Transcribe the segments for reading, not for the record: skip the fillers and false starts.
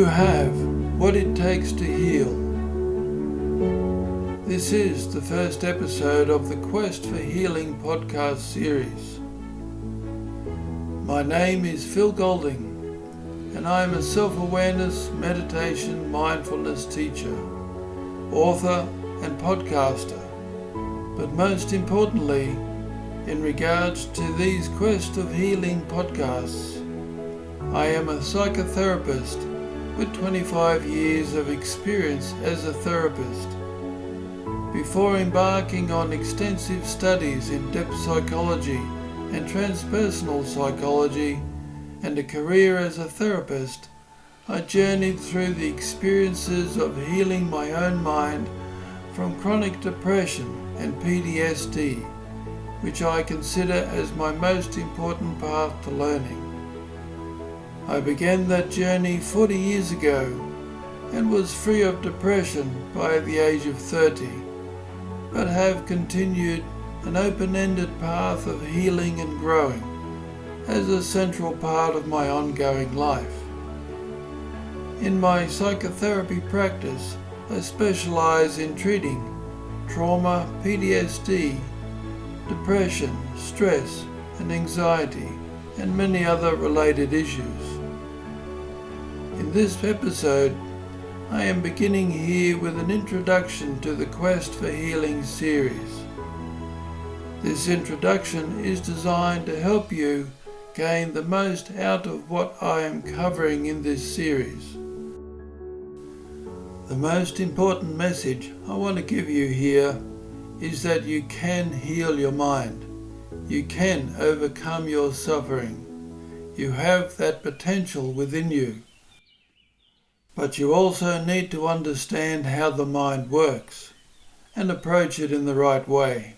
You have what it takes to heal. This is the first episode of the Quest for Healing podcast series. My name is Phil Golding, and I am a self-awareness, meditation, mindfulness teacher, author and podcaster. But most importantly, in regards to these Quest of Healing podcasts, I am a psychotherapist with 25 years of experience as a therapist. Before embarking on extensive studies in depth psychology and transpersonal psychology and a career as a therapist, I journeyed through the experiences of healing my own mind from chronic depression and PTSD, which I consider as my most important path to learning. I began that journey 40 years ago and was free of depression by the age of 30, but have continued an open-ended path of healing and growing as a central part of my ongoing life. In my psychotherapy practice, I specialize in treating trauma, PTSD, depression, stress and anxiety, and many other related issues. In this episode, I am beginning here with an introduction to the Quest for Healing series. This introduction is designed to help you gain the most out of what I am covering in this series. The most important message I want to give you here is that you can heal your mind. You can overcome your suffering. You have that potential within you. But you also need to understand how the mind works and approach it in the right way.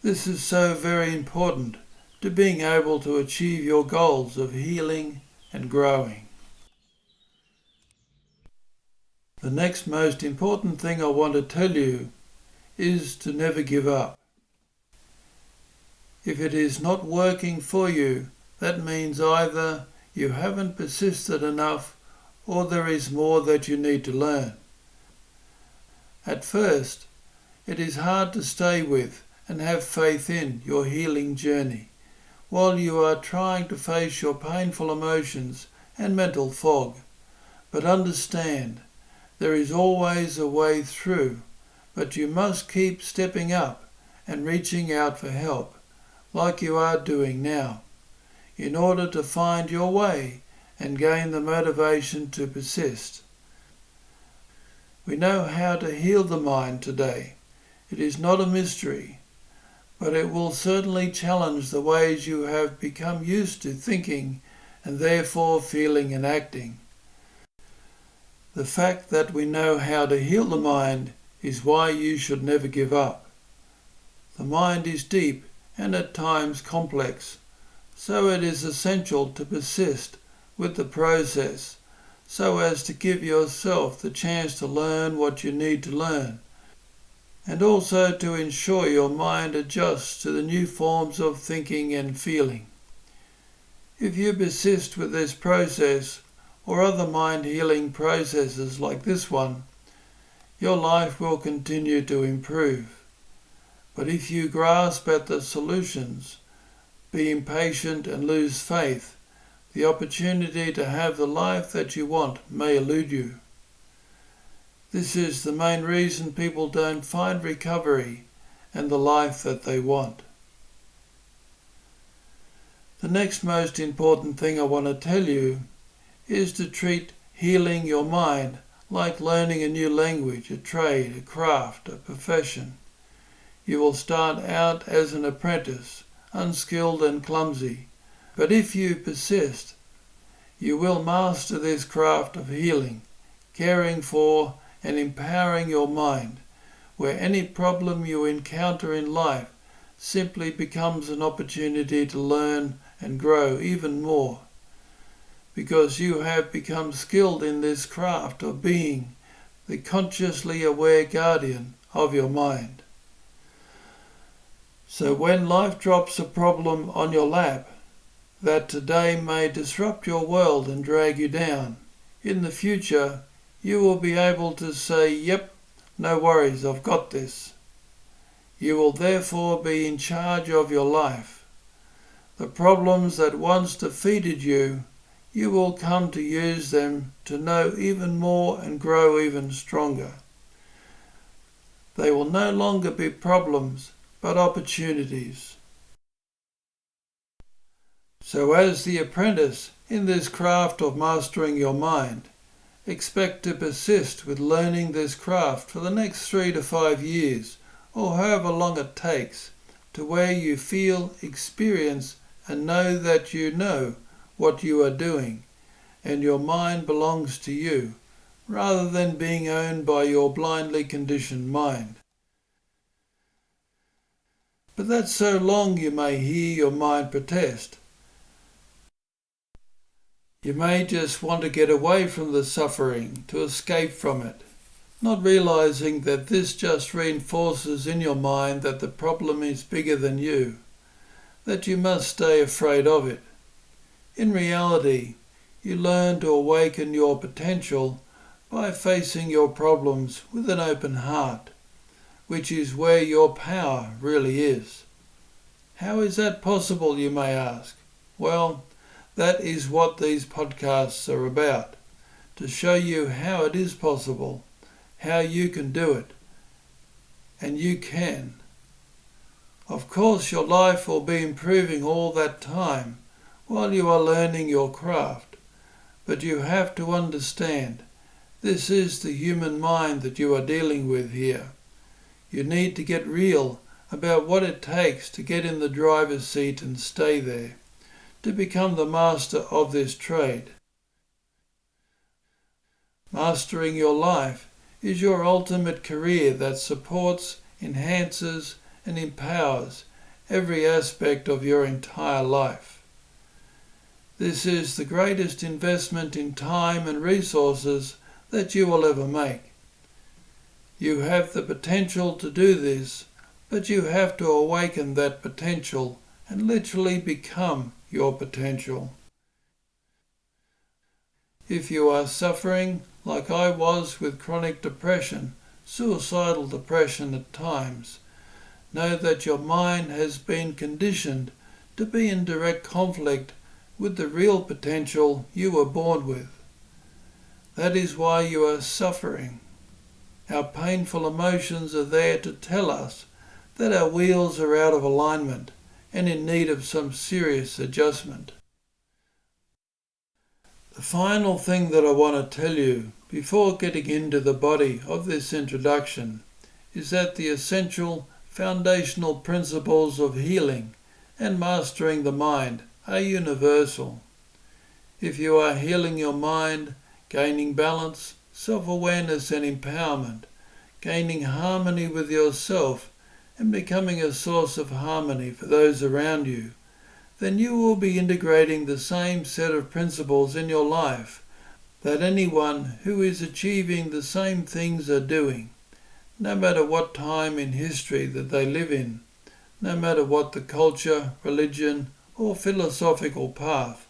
This is so very important to being able to achieve your goals of healing and growing. The next most important thing I want to tell you is to never give up. If it is not working for you, that means either you haven't persisted enough or there is more that you need to learn. At first, it is hard to stay with and have faith in your healing journey while you are trying to face your painful emotions and mental fog. But understand, there is always a way through, but you must keep stepping up and reaching out for help, like you are doing now, in order to find your way and gain the motivation to persist. We know how to heal the mind today. It is not a mystery, but it will certainly challenge the ways you have become used to thinking and therefore feeling and acting. The fact that we know how to heal the mind is why you should never give up. The mind is deep and at times complex, so it is essential to persist with the process so as to give yourself the chance to learn what you need to learn, and also to ensure your mind adjusts to the new forms of thinking and feeling. If you persist with this process or other mind healing processes like this one, your life will continue to improve. But if you grasp at the solutions, be impatient and lose faith, the opportunity to have the life that you want may elude you. This is the main reason people don't find recovery and the life that they want. The next most important thing I want to tell you is to treat healing your mind like learning a new language, a trade, a craft, a profession. You will start out as an apprentice, unskilled and clumsy, but if you persist, you will master this craft of healing, caring for and empowering your mind, where any problem you encounter in life simply becomes an opportunity to learn and grow even more, because you have become skilled in this craft of being the consciously aware guardian of your mind. So when life drops a problem on your lap that today may disrupt your world and drag you down, In the future, you will be able to say, "Yep, no worries, I've got this." You will therefore be in charge of your life. The problems that once defeated you, you will come to use them to know even more and grow even stronger. They will no longer be problems, but opportunities. So as the apprentice in this craft of mastering your mind, expect to persist with learning this craft for the next 3 to 5 years, or however long it takes, to where you feel, experience, and know that you know what you are doing, and your mind belongs to you, rather than being owned by your blindly conditioned mind. But that's so long you may hear your mind protest. You may just want to get away from the suffering, to escape from it, not realizing that this just reinforces in your mind that the problem is bigger than you, that you must stay afraid of it. In reality, you learn to awaken your potential by facing your problems with an open heart, which is where your power really is. How is that possible, you may ask? Well, that is what these podcasts are about, to show you how it is possible, how you can do it, and you can. Of course, your life will be improving all that time while you are learning your craft, but you have to understand this is the human mind that you are dealing with here. You need to get real about what it takes to get in the driver's seat and stay there, to become the master of this trade. Mastering your life is your ultimate career that supports, enhances, and empowers every aspect of your entire life. This is the greatest investment in time and resources that you will ever make. You have the potential to do this, but you have to awaken that potential and literally become your potential. If you are suffering, like I was with chronic depression, suicidal depression at times, know that your mind has been conditioned to be in direct conflict with the real potential you were born with. That is why you are suffering. Our painful emotions are there to tell us that our wheels are out of alignment and in need of some serious adjustment. The final thing that I want to tell you before getting into the body of this introduction is that the essential foundational principles of healing and mastering the mind are universal. If you are healing your mind, gaining balance, self-awareness and empowerment, gaining harmony with yourself and becoming a source of harmony for those around you, then you will be integrating the same set of principles in your life that anyone who is achieving the same things are doing, no matter what time in history that they live in, no matter what the culture, religion, or philosophical path,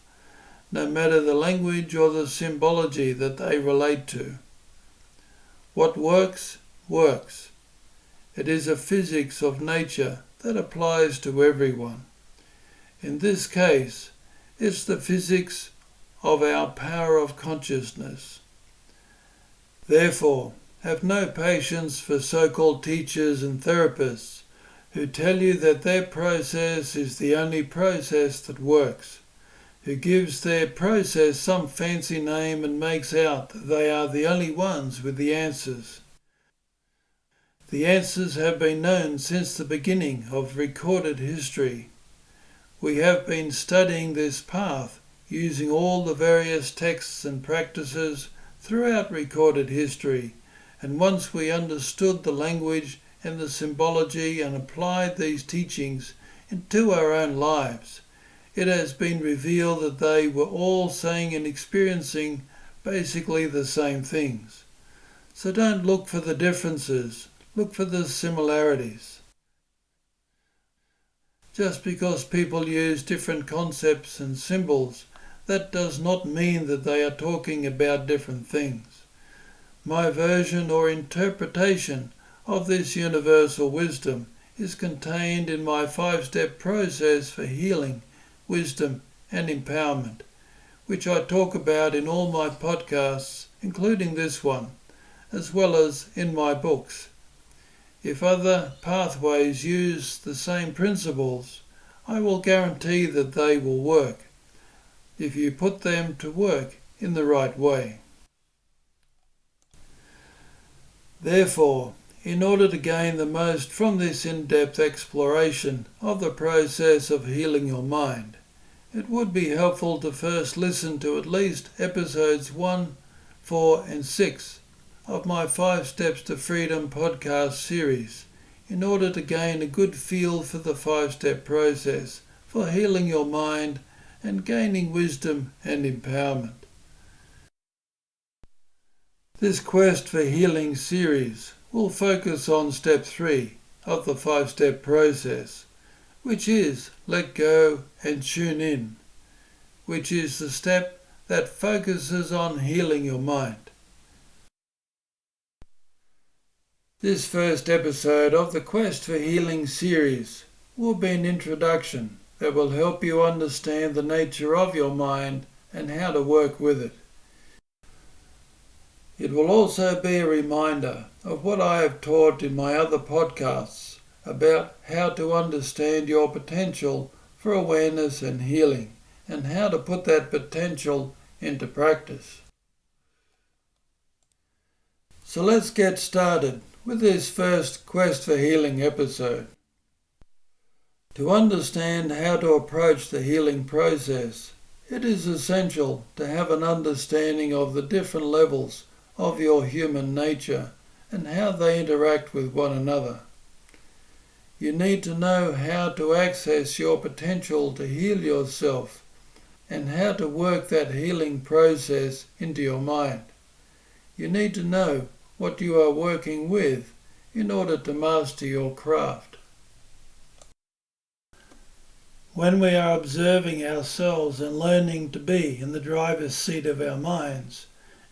no matter the language or the symbology that they relate to. What works, works. It is a physics of nature that applies to everyone. In this case, it's the physics of our power of consciousness. Therefore, have no patience for so-called teachers and therapists who tell you that their process is the only process that works, who gives their process some fancy name and makes out that they are the only ones with the answers. The answers have been known since the beginning of recorded history. We have been studying this path using all the various texts and practices throughout recorded history, and once we understood the language and the symbology and applied these teachings into our own lives, it has been revealed that they were all saying and experiencing basically the same things. So don't look for the differences, look for the similarities. Just because people use different concepts and symbols, that does not mean that they are talking about different things. My version or interpretation of this universal wisdom is contained in my 5-step process for healing, wisdom and empowerment, which I talk about in all my podcasts, including this one, as well as in my books. If other pathways use the same principles, I will guarantee that they will work, if you put them to work in the right way. Therefore, in order to gain the most from this in-depth exploration of the process of healing your mind, it would be helpful to first listen to at least episodes 1, 4 and 6 of my 5 Steps to Freedom podcast series in order to gain a good feel for the 5-step process for healing your mind and gaining wisdom and empowerment. This Quest for Healing series will focus on step 3 of the 5-step process, which is let go and tune in, which is the step that focuses on healing your mind. This first episode of the Quest for Healing series will be an introduction that will help you understand the nature of your mind and how to work with it. It will also be a reminder of what I have taught in my other podcasts about how to understand your potential for awareness and healing and how to put that potential into practice. So let's get started with this first Quest for Healing episode. To understand how to approach the healing process, it is essential to have an understanding of the different levels of your human nature and how they interact with one another. You need to know how to access your potential to heal yourself and how to work that healing process into your mind. You need to know what you are working with in order to master your craft. When we are observing ourselves and learning to be in the driver's seat of our minds,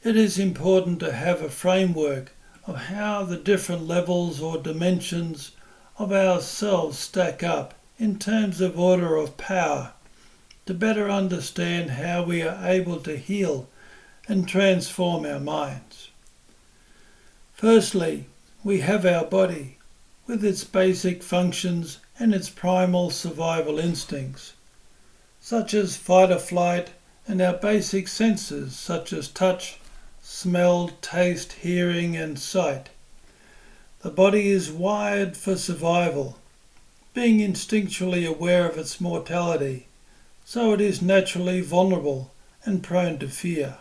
it is important to have a framework of how the different levels or dimensions of ourselves stack up in terms of order of power to better understand how we are able to heal and transform our minds. Firstly, we have our body with its basic functions and its primal survival instincts, such as fight or flight, and our basic senses such as touch, smell, taste, hearing and sight. The body is wired for survival, being instinctually aware of its mortality, so it is naturally vulnerable and prone to fear.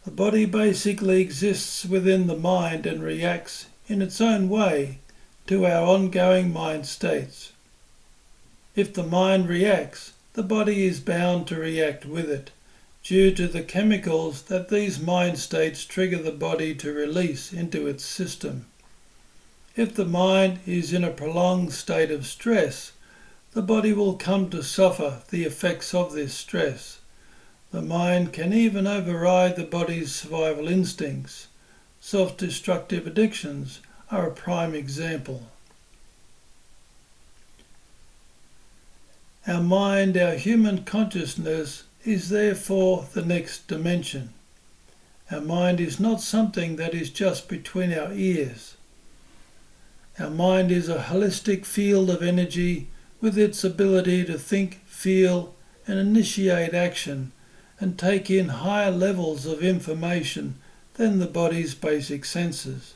The body basically exists within the mind and reacts in its own way to our ongoing mind states. If the mind reacts, the body is bound to react with it, due to the chemicals that these mind states trigger the body to release into its system. If the mind is in a prolonged state of stress, the body will come to suffer the effects of this stress. The mind can even override the body's survival instincts. Self-destructive addictions are a prime example. Our mind, our human consciousness, is therefore the next dimension. Our mind is not something that is just between our ears. Our mind is a holistic field of energy with its ability to think, feel, and initiate action and take in higher levels of information than the body's basic senses.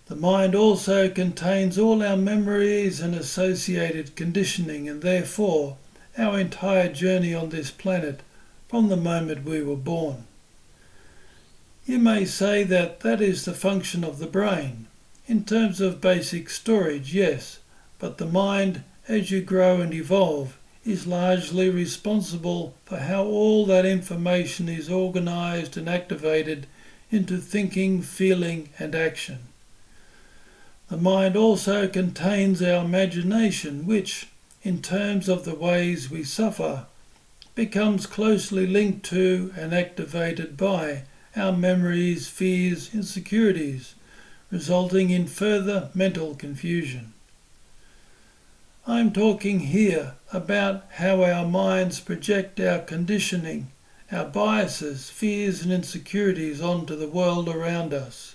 The mind also contains all our memories and associated conditioning and therefore our entire journey on this planet from the moment we were born. You may say that that is the function of the brain. In terms of basic storage, yes, but the mind, as you grow and evolve, is largely responsible for how all that information is organized and activated into thinking, feeling and action. The mind also contains our imagination, which, in terms of the ways we suffer, becomes closely linked to and activated by our memories, fears, insecurities, resulting in further mental confusion. I'm talking here about how our minds project our conditioning, our biases, fears and insecurities onto the world around us,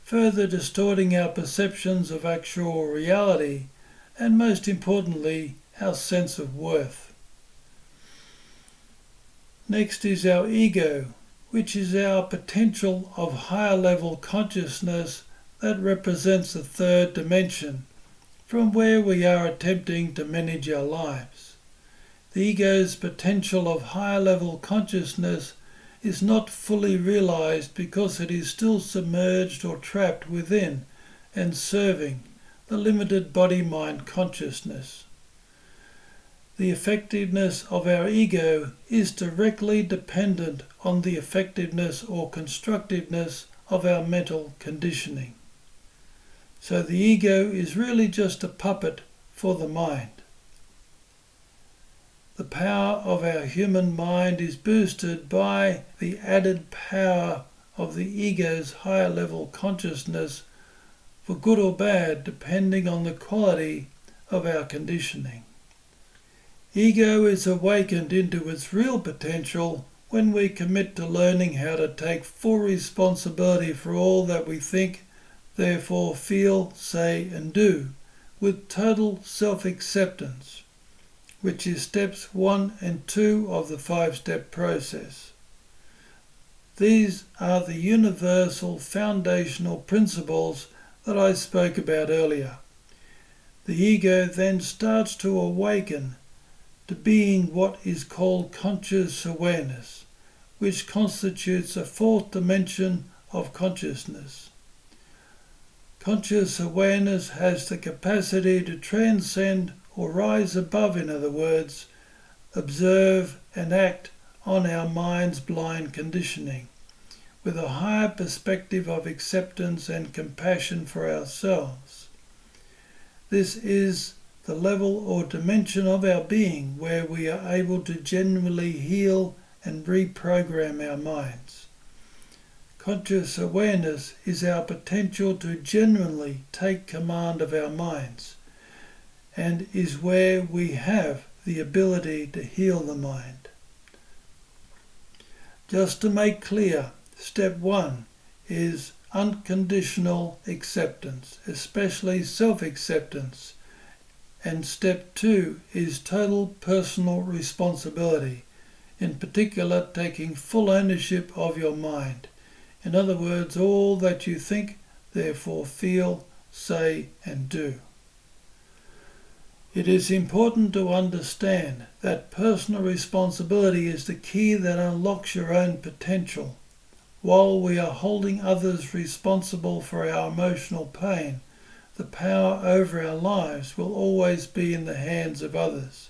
further distorting our perceptions of actual reality and, most importantly, our sense of worth. Next is our ego, which is our potential of higher level consciousness that represents the third dimension, from where we are attempting to manage our lives. The ego's potential of higher level consciousness is not fully realized because it is still submerged or trapped within and serving the limited body-mind consciousness. The effectiveness of our ego is directly dependent on the effectiveness or constructiveness of our mental conditioning. So the ego is really just a puppet for the mind. The power of our human mind is boosted by the added power of the ego's higher level consciousness, for good or bad, depending on the quality of our conditioning. Ego is awakened into its real potential when we commit to learning how to take full responsibility for all that we think, therefore feel, say and do, with total self-acceptance, which is steps 1 and 2 of the 5-step process. These are the universal foundational principles that I spoke about earlier. The ego then starts to awaken to being what is called conscious awareness, which constitutes a 4th dimension of consciousness. Conscious awareness has the capacity to transcend or rise above, in other words, observe and act on our mind's blind conditioning, with a higher perspective of acceptance and compassion for ourselves. This is the level or dimension of our being where we are able to genuinely heal and reprogram our minds. Conscious awareness is our potential to genuinely take command of our minds, and is where we have the ability to heal the mind. Just to make clear, step 1 is unconditional acceptance, especially self-acceptance, and step 2 is total personal responsibility, in particular taking full ownership of your mind. In other words, all that you think, therefore feel, say and do. It is important to understand that personal responsibility is the key that unlocks your own potential. While we are holding others responsible for our emotional pain, the power over our lives will always be in the hands of others.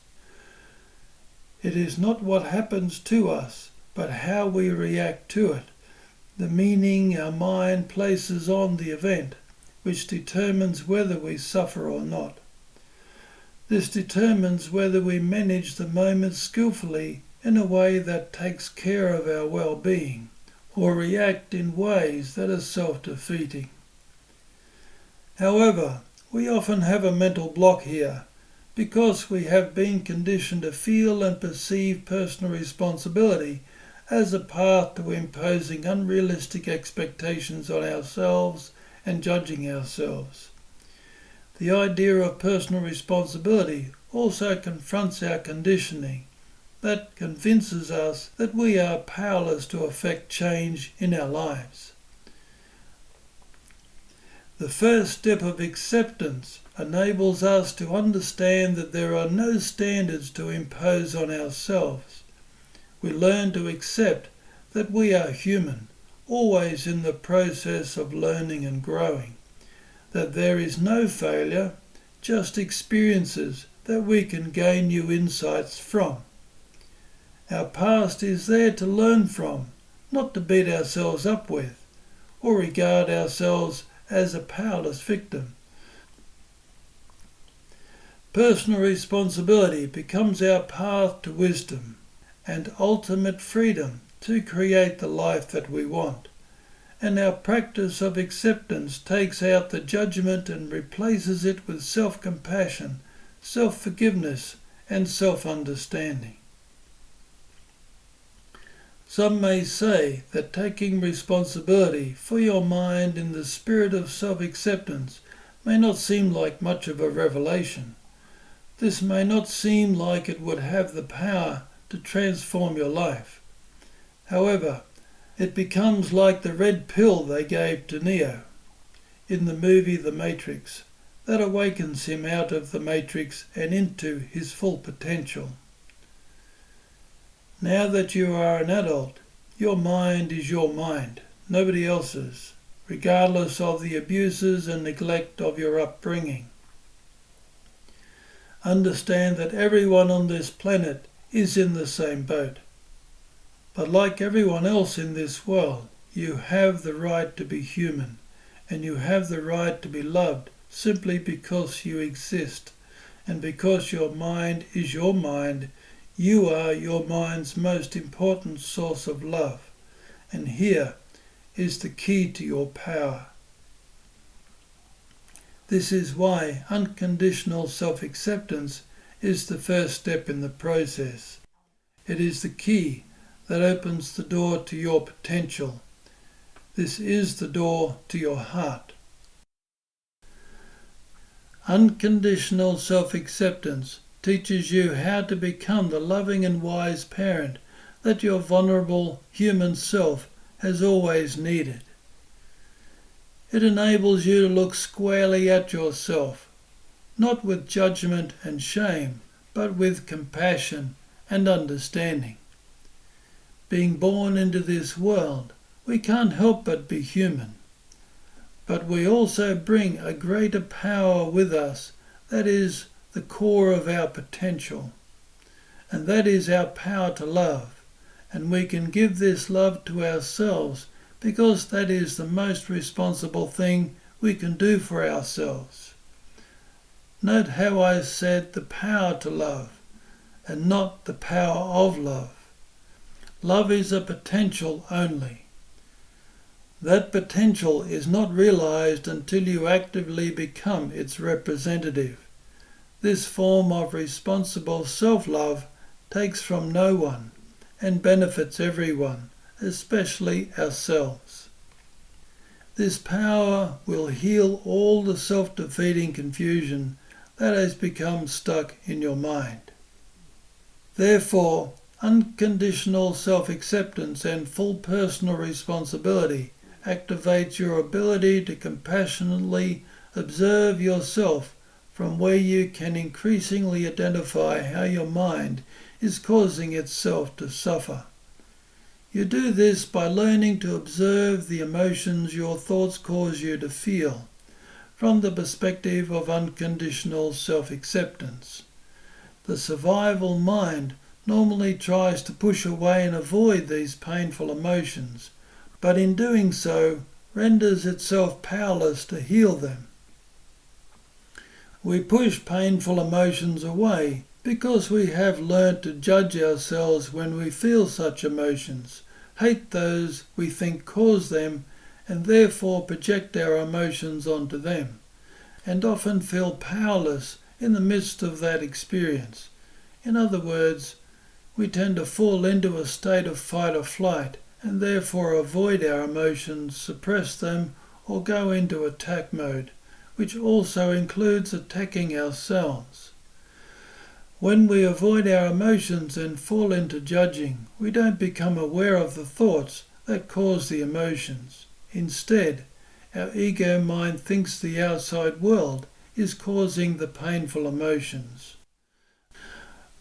It is not what happens to us, but how we react to it, the meaning our mind places on the event, which determines whether we suffer or not. This determines whether we manage the moment skillfully in a way that takes care of our well-being, or react in ways that are self-defeating. However, we often have a mental block here, because we have been conditioned to feel and perceive personal responsibility as a path to imposing unrealistic expectations on ourselves and judging ourselves. The idea of personal responsibility also confronts our conditioning that convinces us that we are powerless to affect change in our lives. The first step of acceptance enables us to understand that there are no standards to impose on ourselves. We learn to accept that we are human, always in the process of learning and growing, that there is no failure, just experiences that we can gain new insights from. Our past is there to learn from, not to beat ourselves up with, or regard ourselves as a powerless victim. Personal responsibility becomes our path to wisdom, and ultimate freedom to create the life that we want. And our practice of acceptance takes out the judgment and replaces it with self-compassion, self-forgiveness, and self-understanding. Some may say that taking responsibility for your mind in the spirit of self-acceptance may not seem like much of a revelation. This may not seem like it would have the power to transform your life. However, it becomes like the red pill they gave to Neo in the movie The Matrix, that awakens him out of the Matrix and into his full potential. Now that you are an adult, your mind is your mind, nobody else's, regardless of the abuses and neglect of your upbringing. Understand that everyone on this planet is in the same boat. But like everyone else in this world, you have the right to be human, and you have the right to be loved simply because you exist, and because your mind is your mind. You are your mind's most important source of love, and here is the key to your power. This is why unconditional self-acceptance is the first step in the process. It is the key that opens the door to your potential. This is the door to your heart. Unconditional self-acceptance teaches you how to become the loving and wise parent that your vulnerable human self has always needed. It enables you to look squarely at yourself, not with judgment and shame, but with compassion and understanding. Being born into this world, we can't help but be human. But we also bring a greater power with us that is the core of our potential. And that is our power to love. And we can give this love to ourselves because that is the most responsible thing we can do for ourselves. Note how I said the power to love and not the power of love. Love is a potential only. That potential is not realized until you actively become its representative. This form of responsible self-love takes from no one and benefits everyone, especially ourselves. This power will heal all the self-defeating confusion that has become stuck in your mind. Therefore, unconditional self-acceptance and full personal responsibility activates your ability to compassionately observe yourself from where you can increasingly identify how your mind is causing itself to suffer. You do this by learning to observe the emotions your thoughts cause you to feel from the perspective of unconditional self-acceptance. The survival mind normally tries to push away and avoid these painful emotions, but in doing so renders itself powerless to heal them. We push painful emotions away because we have learnt to judge ourselves when we feel such emotions, hate those we think cause them, and therefore project our emotions onto them, and often feel powerless in the midst of that experience. In other words, we tend to fall into a state of fight or flight, and therefore avoid our emotions, suppress them, or go into attack mode, which also includes attacking ourselves. When we avoid our emotions and fall into judging, we don't become aware of the thoughts that cause the emotions. Instead, our ego mind thinks the outside world is causing the painful emotions.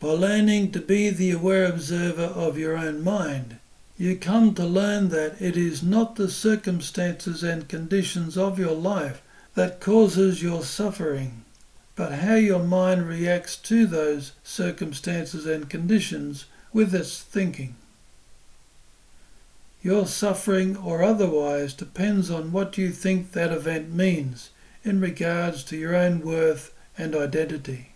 By learning to be the aware observer of your own mind, you come to learn that it is not the circumstances and conditions of your life that causes your suffering, but how your mind reacts to those circumstances and conditions with its thinking. Your suffering or otherwise depends on what you think that event means in regards to your own worth and identity.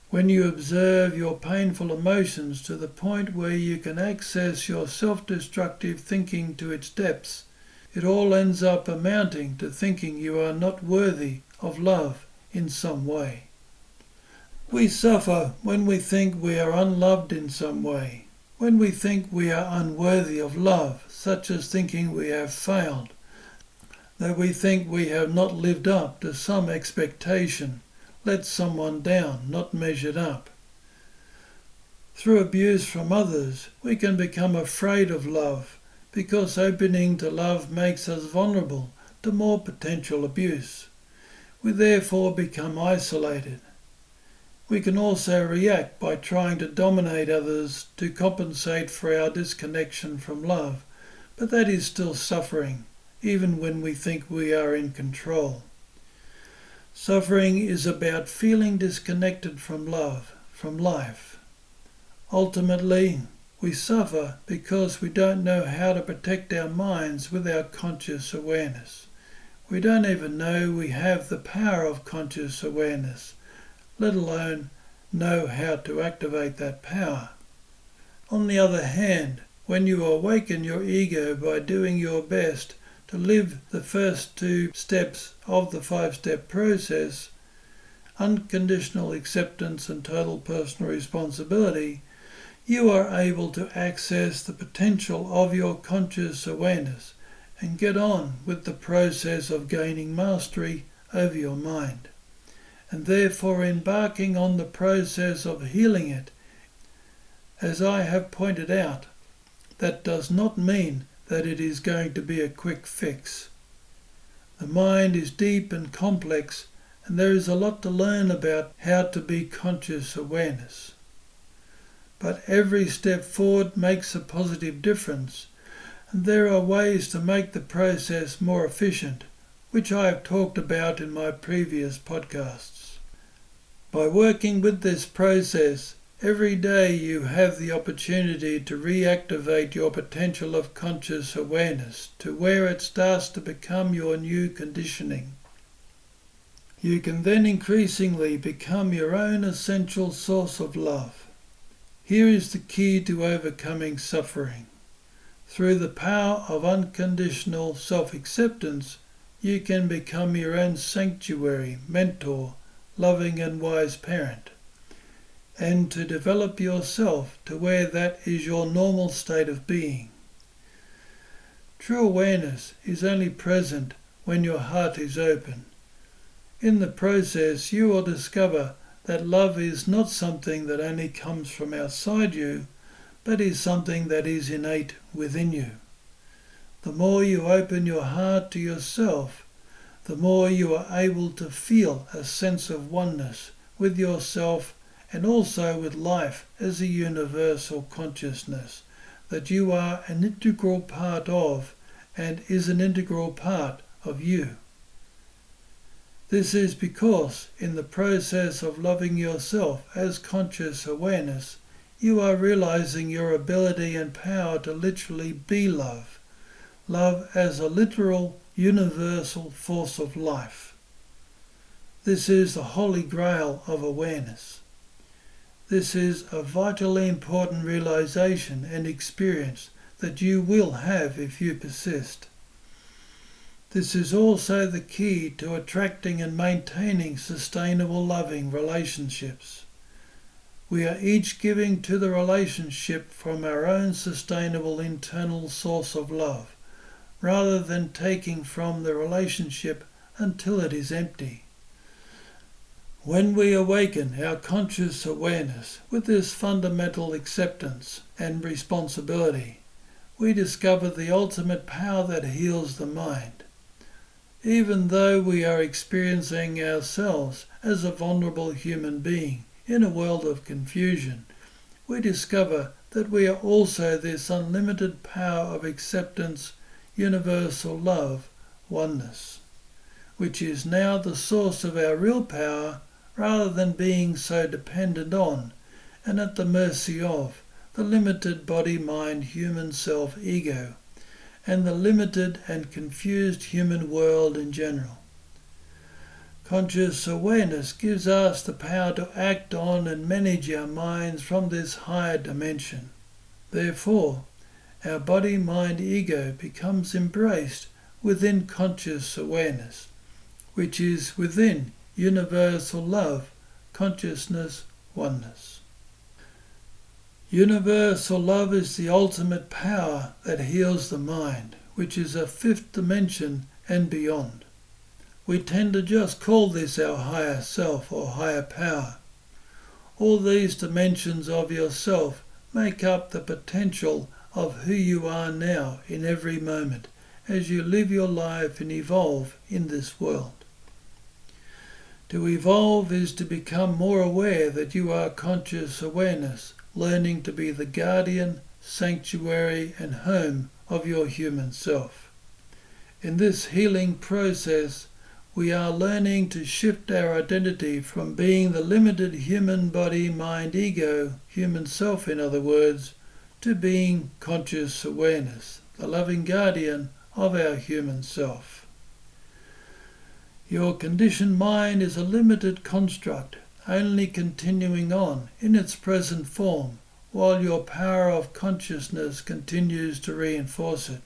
When you observe your painful emotions to the point where you can access your self-destructive thinking to its depths, it all ends up amounting to thinking you are not worthy of love in some way. We suffer when we think we are unloved in some way, when we think we are unworthy of love, such as thinking we have failed, that we think we have not lived up to some expectation, let someone down, not measured up. Through abuse from others, we can become afraid of love, because opening to love makes us vulnerable to more potential abuse. We therefore become isolated. We can also react by trying to dominate others to compensate for our disconnection from love, but that is still suffering, even when we think we are in control. Suffering is about feeling disconnected from love, from life. Ultimately, we suffer because we don't know how to protect our minds with our conscious awareness. We don't even know we have the power of conscious awareness, let alone know how to activate that power. On the other hand, when you awaken your ego by doing your best to live the first 2 steps of the 5-step process, unconditional acceptance and total personal responsibility, you are able to access the potential of your conscious awareness and get on with the process of gaining mastery over your mind, and therefore embarking on the process of healing it. As I have pointed out, that does not mean that it is going to be a quick fix. The mind is deep and complex, and there is a lot to learn about how to be conscious awareness. But every step forward makes a positive difference, and there are ways to make the process more efficient, which I have talked about in my previous podcasts. By working with this process, every day you have the opportunity to reactivate your potential of conscious awareness to where it starts to become your new conditioning. You can then increasingly become your own essential source of love. Here is the key to overcoming suffering. Through the power of unconditional self-acceptance, you can become your own sanctuary, mentor, loving and wise parent, and to develop yourself to where that is your normal state of being. True awareness is only present when your heart is open. In the process, you will discover that love is not something that only comes from outside you, but is something that is innate within you. The more you open your heart to yourself, the more you are able to feel a sense of oneness with yourself and also with life as a universal consciousness that you are an integral part of and is an integral part of you. This is because in the process of loving yourself as conscious awareness, you are realizing your ability and power to literally be love. Love as a literal, universal force of life. This is the holy grail of awareness. This is a vitally important realization and experience that you will have if you persist. This is also the key to attracting and maintaining sustainable loving relationships. We are each giving to the relationship from our own sustainable internal source of love, rather than taking from the relationship until it is empty. When we awaken our conscious awareness with this fundamental acceptance and responsibility, we discover the ultimate power that heals the mind. Even though we are experiencing ourselves as a vulnerable human being in a world of confusion, we discover that we are also this unlimited power of acceptance, universal love, oneness, which is now the source of our real power rather than being so dependent on and at the mercy of the limited body-mind human self-ego and the limited and confused human world in general. Conscious awareness gives us the power to act on and manage our minds from this higher dimension. Therefore, our body, mind, ego becomes embraced within conscious awareness, which is within universal love, consciousness, oneness. Universal love is the ultimate power that heals the mind, which is a fifth dimension and beyond. We tend to just call this our higher self or higher power. All these dimensions of yourself make up the potential of who you are now in every moment as you live your life and evolve in this world. To evolve is to become more aware that you are conscious awareness, learning to be the guardian, sanctuary and home of your human self. In this healing process, we are learning to shift our identity from being the limited human body, mind, ego, human self in other words, to being conscious awareness, the loving guardian of our human self. Your conditioned mind is a limited construct, only continuing on in its present form, while your power of consciousness continues to reinforce it,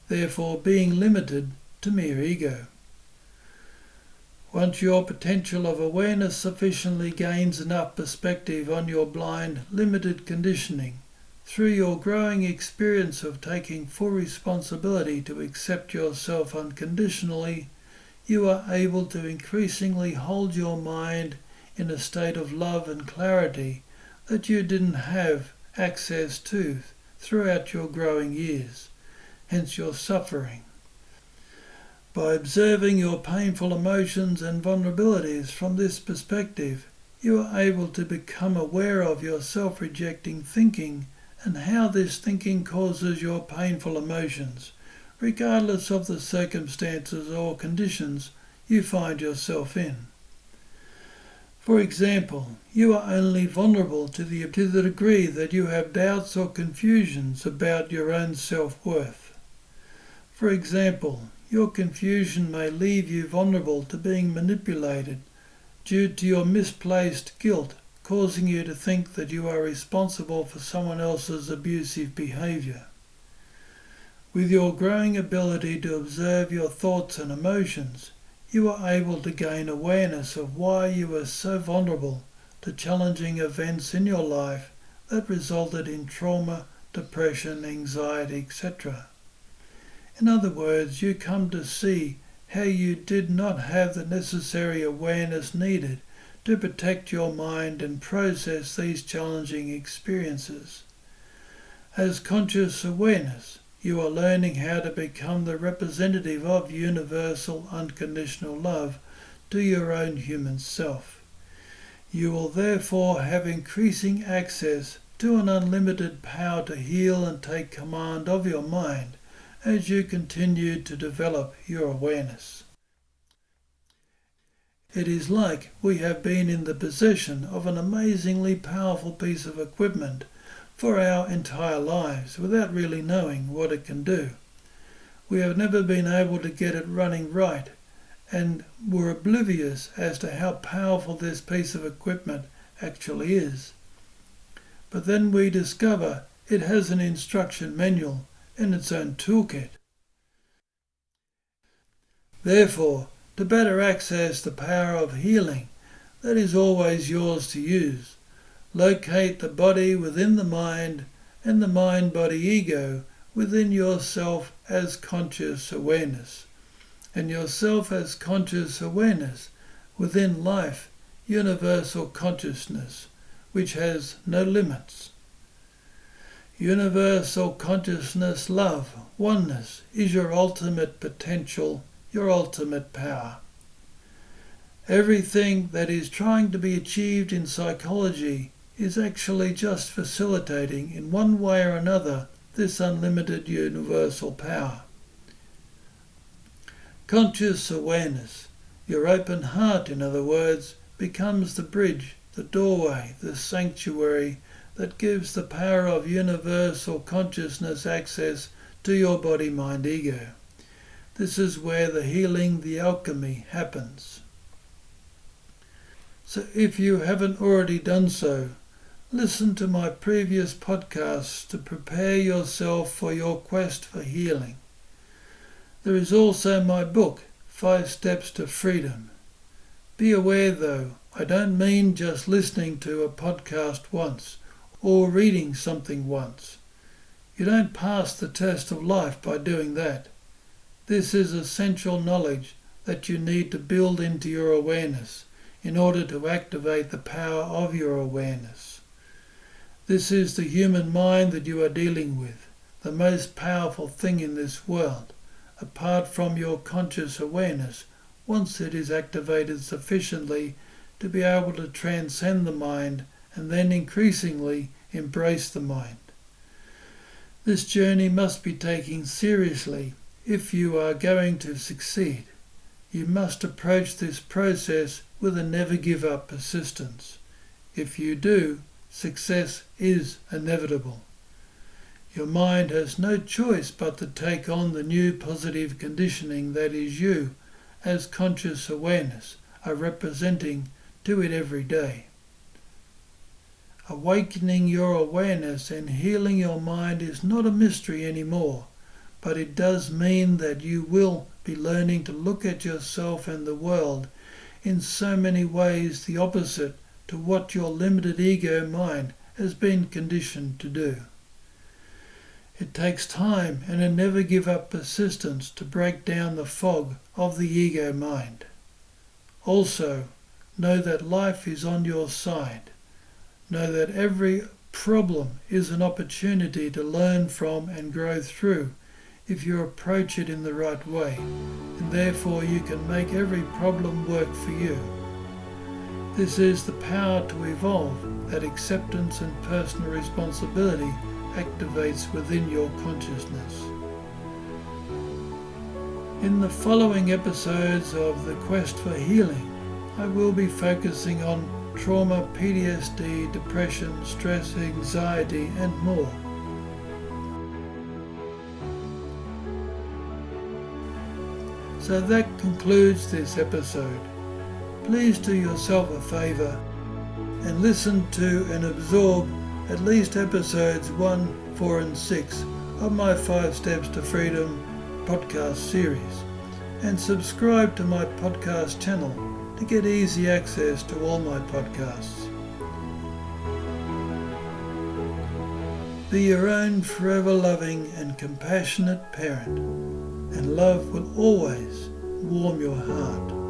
therefore being limited to mere ego. Once your potential of awareness sufficiently gains enough perspective on your blind, limited conditioning, through your growing experience of taking full responsibility to accept yourself unconditionally, you are able to increasingly hold your mind in a state of love and clarity that you didn't have access to throughout your growing years, hence your suffering. By observing your painful emotions and vulnerabilities from this perspective, you are able to become aware of your self-rejecting thinking and how this thinking causes your painful emotions, regardless of the circumstances or conditions you find yourself in. For example, you are only vulnerable to the degree that you have doubts or confusions about your own self-worth. For example, your confusion may leave you vulnerable to being manipulated due to your misplaced guilt, causing you to think that you are responsible for someone else's abusive behavior. With your growing ability to observe your thoughts and emotions, you are able to gain awareness of why you are so vulnerable to challenging events in your life that resulted in trauma, depression, anxiety, etc. In other words, you come to see how you did not have the necessary awareness needed to protect your mind and process these challenging experiences. As conscious awareness, you are learning how to become the representative of universal unconditional love to your own human self. You will therefore have increasing access to an unlimited power to heal and take command of your mind as you continue to develop your awareness. It is like we have been in the possession of an amazingly powerful piece of equipment for our entire lives without really knowing what it can do. We have never been able to get it running right and were oblivious as to how powerful this piece of equipment actually is. But then we discover it has an instruction manual and its own toolkit. Therefore, to better access the power of healing that is always yours to use, locate the body within the mind and the mind-body ego within yourself as conscious awareness, and yourself as conscious awareness within life, universal consciousness, which has no limits. Universal consciousness, love, oneness is your ultimate potential, your ultimate power. Everything that is trying to be achieved in psychology is actually just facilitating in one way or another this unlimited universal power. Conscious awareness, your open heart in other words, becomes the bridge, the doorway, the sanctuary that gives the power of universal consciousness access to your body, mind, ego. This is where the healing, the alchemy happens. So if you haven't already done so, listen to my previous podcasts to prepare yourself for your quest for healing. There is also my book, 5 Steps to Freedom. Be aware though, I don't mean just listening to a podcast once or reading something once. You don't pass the test of life by doing that. This is essential knowledge that you need to build into your awareness in order to activate the power of your awareness. This is the human mind that you are dealing with, the most powerful thing in this world, apart from your conscious awareness, once it is activated sufficiently to be able to transcend the mind and then increasingly embrace the mind. This journey must be taken seriously if you are going to succeed. You must approach this process with a never give up persistence. If you do, success is inevitable. Your mind has no choice but to take on the new positive conditioning that is you, as conscious awareness, are representing to it every day. Awakening your awareness and healing your mind is not a mystery anymore, but it does mean that you will be learning to look at yourself and the world in so many ways the opposite to what your limited ego mind has been conditioned to do. It takes time and a never give up persistence to break down the fog of the ego mind. Also, know that life is on your side. Know that every problem is an opportunity to learn from and grow through if you approach it in the right way, and therefore you can make every problem work for you. This is the power to evolve that acceptance and personal responsibility activates within your consciousness. In the following episodes of The Quest for Healing, I will be focusing on trauma, PTSD, depression, stress, anxiety, and more. So that concludes this episode. Please do yourself a favour and listen to and absorb at least episodes 1, 4 and 6 of my 5 Steps to Freedom podcast series, and subscribe to my podcast channel to get easy access to all my podcasts. Be your own forever loving and compassionate parent, and love will always warm your heart.